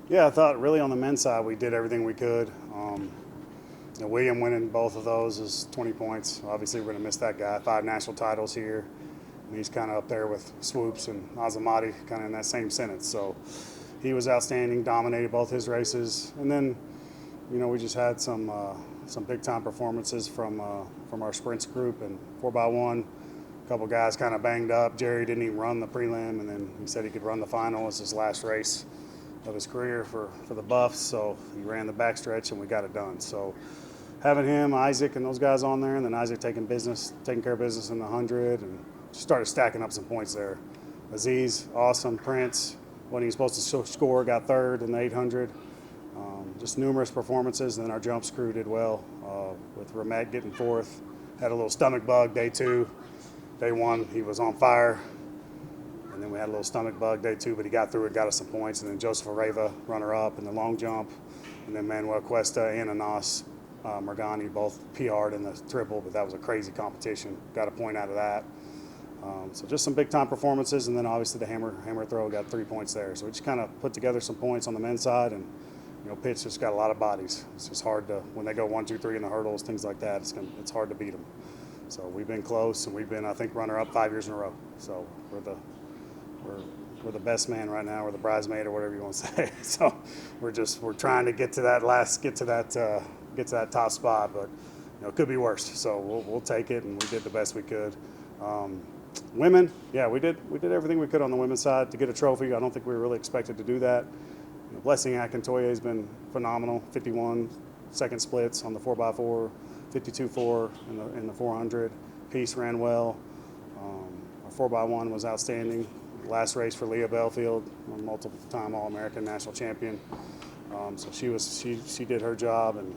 Yeah, I thought really on the men's side we did everything we could. William winning both of those is 20 points. Obviously, we're going to miss that guy. 5 national titles here. And he's kind of up there with Swoops and Azamati, kind of in that same sentence. So he was outstanding, dominated both his races. And then, we just had some big time performances from our sprints group and 4x1. A couple guys kind of banged up. Jerry didn't even run the prelim, and then he said he could run the final as his last race of his career for the Buffs. So he ran the backstretch, and we got it done. So having him, Isaac, and those guys on there, and then Isaac taking care of business in the 100, and just started stacking up some points there. Aziz, awesome. Prince, wasn't even supposed to score, got third in the 800. Just numerous performances, and then our jumps crew did well with Ramet getting fourth. Had a little stomach bug day 2. Day 1, he was on fire. And then we had a little stomach bug day 2, but he got through it, got us some points. And then Joseph Areva, runner-up in the long jump. And then Manuel Cuesta and Anas Mergani both PR'd in the triple, but that was a crazy competition. Got a point out of that. So just some big-time performances, and then obviously the hammer throw got 3 points there. So we just kind of put together some points on the men's side, and Pitt's just got a lot of bodies. It's just hard to, when they go 1, 2, 3 in the hurdles, things like that, it's hard to beat them. So we've been close, and we've been, I think, runner-up 5 years in a row. So we're the best man right now, or the bridesmaid, or whatever you want to say. So we're trying to get to that top spot, but it could be worse. So we'll take it, and we did the best we could. Women, yeah, we did everything we could on the women's side to get a trophy. I don't think we were really expected to do that. Blessing Akintoye has been phenomenal. 51 second splits on the 4x4, 52-4 in the 400. Peace ran well. Our 4x1 was outstanding. Last race for Leah Belfield, multiple-time All-American national champion. So she did her job, and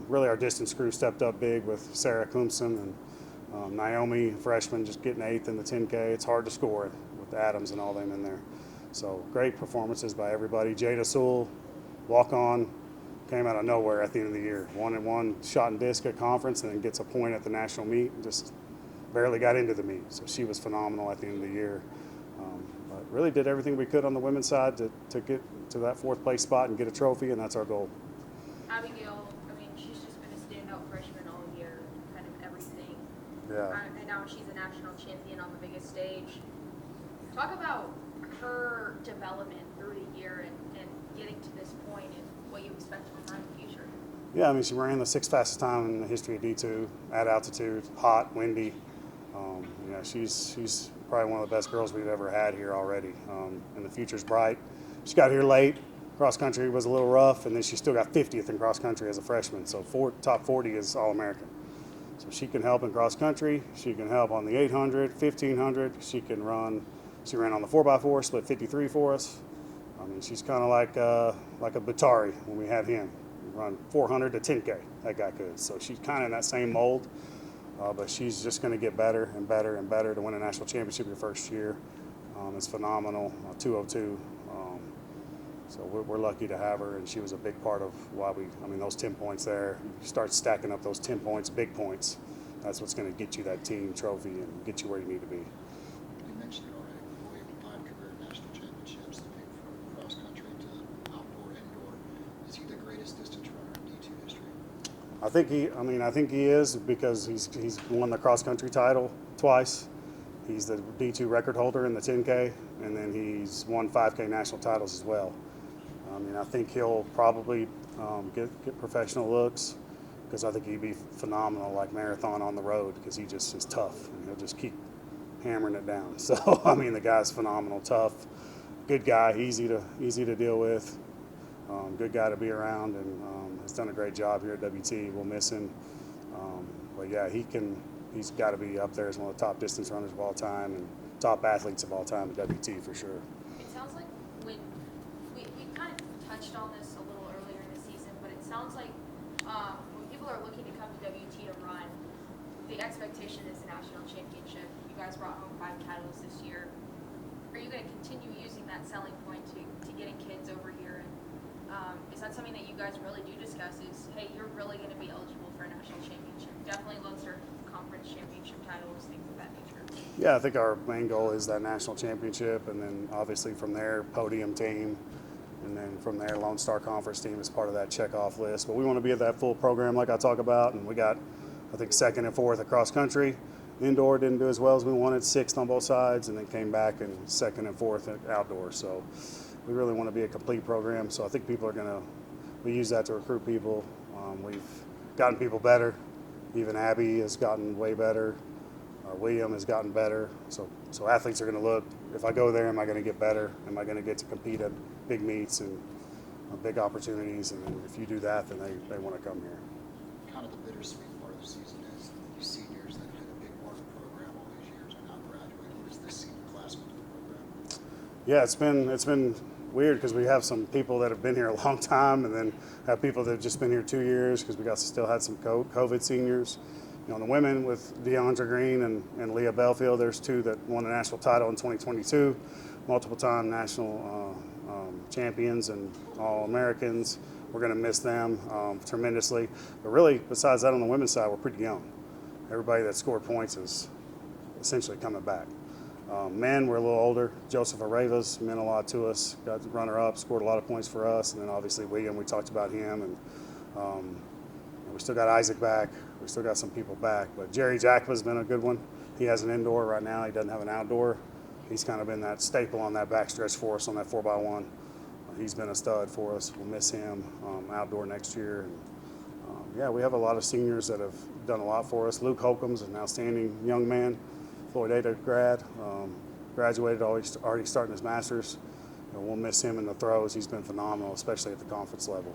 really our distance crew stepped up big with Sarah Kumson and Naomi, freshman, just getting 8th in the 10K. It's hard to score with Adams and all them in there. So great performances by everybody. Jada Sewell, walk-on, came out of nowhere at the end of the year. 1-1 shot and disc at conference, and then gets a point at the national meet. Just barely got into the meet. So she was phenomenal at the end of the year. But really did everything we could on the women's side to get to that 4th place spot and get a trophy, and that's our goal. Abigail, she's just been a standout freshman all year, kind of everything. Yeah. And now she's a national champion on the biggest stage. Talk about her development through the year and getting to this point and what you expect from her in the future. Yeah, she ran the 6th fastest time in the history of D2 at altitude, hot, windy. She's probably one of the best girls we've ever had here already, and the future's bright. She got here late. Cross country was a little rough, and then she still got 50th in cross country as a freshman. So top 40 is All-American. So she can help in cross country. She can help on the 800, 1500. She ran on the 4x4, split 53 for us. She's kind of like a Batari when we had him. Run 400 to 10K. That guy could. So she's kind of in that same mold, but she's just going to get better and better and better to win a national championship your first year. It's phenomenal. 202. So we're lucky to have her, and she was a big part of why those 10 points there. You start stacking up those 10 points, big points. That's what's going to get you that team trophy and get you where you need to be. You mentioned it already, William, 5 career national championships, from cross country to outdoor, indoor. Is he the greatest distance runner in D2 history? I think he is, because he's won the cross country title twice. He's the D2 record holder in the 10K, and then he's won 5K national titles as well. I think he'll probably get professional looks, because I think he'd be phenomenal, like marathon on the road, because he just is tough, and he'll just keep hammering it down. So the guy's phenomenal, tough, good guy, easy to deal with, good guy to be around, and has done a great job here at WT. We'll miss him, but yeah, he's got to be up there as one of the top distance runners of all time and top athletes of all time at WT for sure. It sounds like when we kind of touched on this a little earlier in the season, but it sounds like when people are looking to come to WT to run, the expectation is a national championship. You guys brought home 5 titles this year. Are you going to continue using that selling point to getting kids over here? And is that something that you guys really do discuss? Is, hey, you're really going to be eligible for a national championship? Definitely Leinster Conference championship titles, things of that nature. Yeah, I think our main goal is that national championship, and then obviously from there, podium team, And then from there, Lone Star Conference team is part of that checkoff list. But we want to be at that full program like I talk about. And we got, I think, 2nd and 4th across country. Indoor didn't do as well as we wanted, 6th on both sides, and then came back and 2nd and 4th at outdoor. So we really want to be a complete program. So I think people are going to, we use that to recruit people. We've gotten people better. Even Abby has gotten way better. William has gotten better. So athletes are going to look, if I go there, am I going to get better? Am I going to get to compete at big meets and big opportunities? And then if you do that, then they want to come here. Kind of the bittersweet part of the season is you seniors that have been a big part of the program all these years are now graduating. What is this senior class for the program? Yeah, it's been weird because we have some people that have been here a long time, and then have people that have just been here 2 years because we still had some COVID seniors. You know, the women with DeAndra Green and Leah Belfield, there's 2 that won the national title in 2022, multiple-time national champions and All-Americans. We're going to miss them tremendously. But really, besides that, on the women's side, we're pretty young. Everybody that scored points is essentially coming back. Men, we're a little older. Joseph Areva's meant a lot to us. Got runner-up, scored a lot of points for us. And then obviously William, we talked about him. And we still got Isaac back. We still got some people back. But Jerry Jackman's been a good one. He has an indoor right now. He doesn't have an outdoor. He's kind of been that staple on that backstretch for us on that 4x1. He's been a stud for us. We'll miss him outdoor next year. And, yeah, we have a lot of seniors that have done a lot for us. Luke Holcomb's an outstanding young man. Floyd Ada grad, graduated, already starting his master's. We'll miss him in the throws. He's been phenomenal, especially at the conference level.